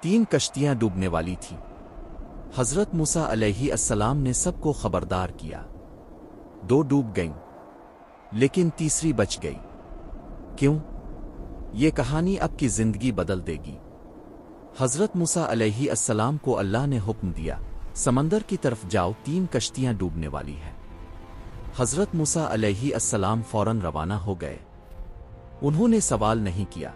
3 कश्तियां डूबने वाली थीं। हज़रत मूसा अलैहि अस्सलाम ने सबको खबरदार किया। 2 डूब गईं, लेकिन तीसरी बच गई। क्यों? ये कहानी अब की जिंदगी बदल देगी। हज़रत मूसा अलैहि अस्सलाम को अल्लाह ने हुक्म दिया, समंदर की तरफ जाओ, 3 कश्तियां डूबने वाली हैं। हज़रत मूसा अलैहि अस्सलाम फौरन रवाना हो गए। उन्होंने सवाल नहीं किया।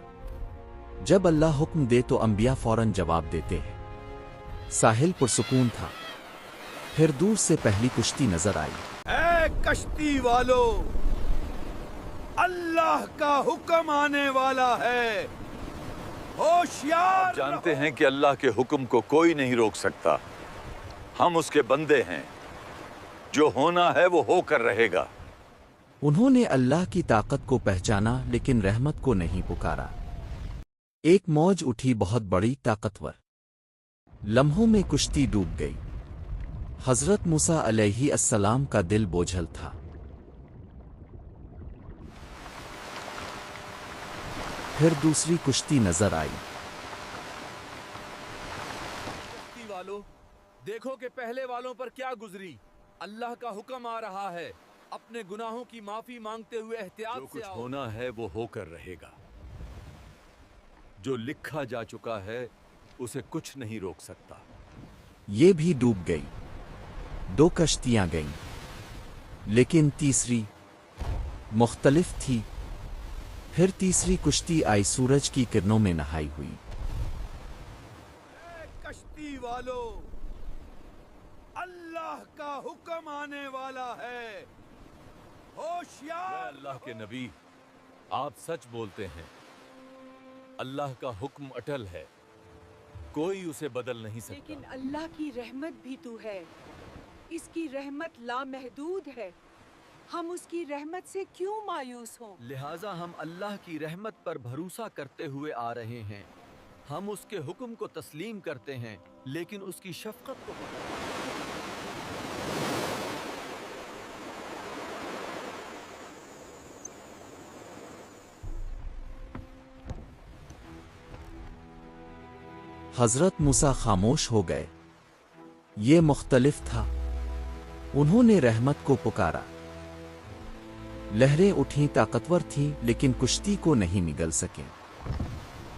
जब अल्लाह हुक्म दे तो अंबिया फौरन जवाब देते हैं। साहिल पुरसुकून था। फिर दूर से पहली कुश्ती नजर आई। ऐ कश्ती वालों, अल्लाह का हुक्म आने वाला है, होशियार। आप जानते हैं कि अल्लाह के हुक्म को कोई नहीं रोक सकता। हम उसके बंदे हैं, जो होना है वो होकर रहेगा। उन्होंने अल्लाह की ताकत को पहचाना, लेकिन रहमत को नहीं पुकारा। एक मौज उठी, बहुत बड़ी, ताकतवर। लम्हों में कुश्ती डूब गई। हज़रत मूसा अलैहि अस्सलाम का दिल बोझल था। फिर दूसरी कुश्ती नजर आई। कश्ती वालों, देखो कि पहले वालों पर क्या गुजरी। अल्लाह का हुक्म आ रहा है, अपने गुनाहों की माफी मांगते हुए एहतियात जो से कुछ आओ। होना है वो होकर रहेगा। जो लिखा जा चुका है उसे कुछ नहीं रोक सकता। ये भी डूब गई। 2 कश्तियां गईं, लेकिन तीसरी मुख्तलिफ थी। फिर तीसरी कुश्ती आई, सूरज की किरणों में नहाई हुई। ऐ कश्ती वालों, अल्लाह का हुक्म आने वाला है, होशियार। अल्लाह के नबी, आप सच बोलते हैं। अल्लाह का हुक्म अटल है, कोई उसे बदल नहीं सकता। लेकिन अल्लाह की रहमत भी तू है, इसकी रहमत लामहदूद है। हम उसकी रहमत से क्यों मायूस हों? लिहाजा हम अल्लाह की रहमत पर भरोसा करते हुए आ रहे हैं। हम उसके हुक्म को तस्लीम करते हैं, लेकिन उसकी शफकत को हज़रत मूसा खामोश हो गए। ये मुख्तलिफ था। उन्होंने रहमत को पुकारा। लहरें उठीं, ताकतवर थीं, लेकिन कुश्ती को नहीं निगल सके।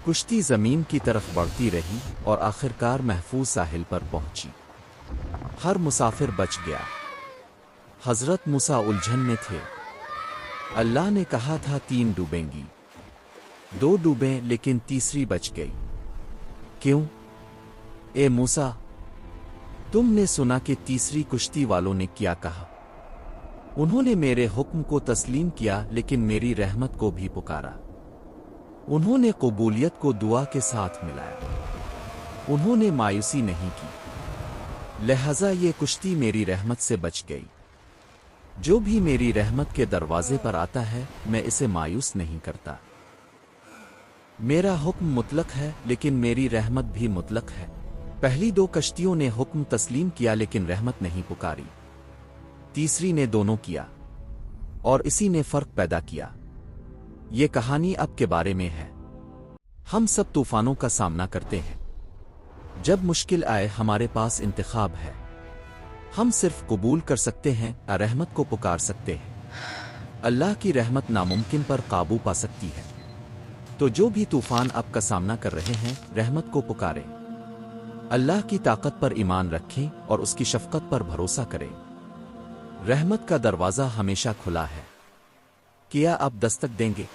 कुश्ती जमीन की तरफ बढ़ती रही और आखिरकार महफूज साहिल पर पहुंची। हर मुसाफिर बच गया। हज़रत मूसा उलझन में थे। अल्लाह ने कहा था 3 डूबेंगी। 2 डूबे, लेकिन तीसरी बच गई। क्यों? ए मूसा, तुमने सुना कि तीसरी कुश्ती वालों ने क्या कहा? उन्होंने मेरे हुक्म को तस्लीम किया, लेकिन मेरी रहमत को भी पुकारा। उन्होंने कबूलियत को दुआ के साथ मिलाया। उन्होंने मायूसी नहीं की। लिहाजा ये कुश्ती मेरी रहमत से बच गई। जो भी मेरी रहमत के दरवाजे पर आता है, मैं इसे मायूस नहीं करता। मेरा हुक्म मुतलक है, लेकिन मेरी रहमत भी मुतलक है। पहली 2 कश्तियों ने हुक्म तस्लीम किया, लेकिन रहमत नहीं पुकारी। तीसरी ने दोनों किया, और इसी ने फर्क पैदा किया। ये कहानी अब के बारे में है। हम सब तूफानों का सामना करते हैं। जब मुश्किल आए, हमारे पास इंतखाब है। हम सिर्फ कबूल कर सकते हैं, रहमत को पुकार सकते हैं। अल्लाह की रहमत नामुमकिन पर काबू पा सकती है। तो जो भी तूफान आपका सामना कर रहे हैं, रहमत को पुकारें। अल्लाह की ताकत पर ईमान रखें और उसकी शफकत पर भरोसा करें। रहमत का दरवाज़ा हमेशा खुला है। क्या आप दस्तक देंगे?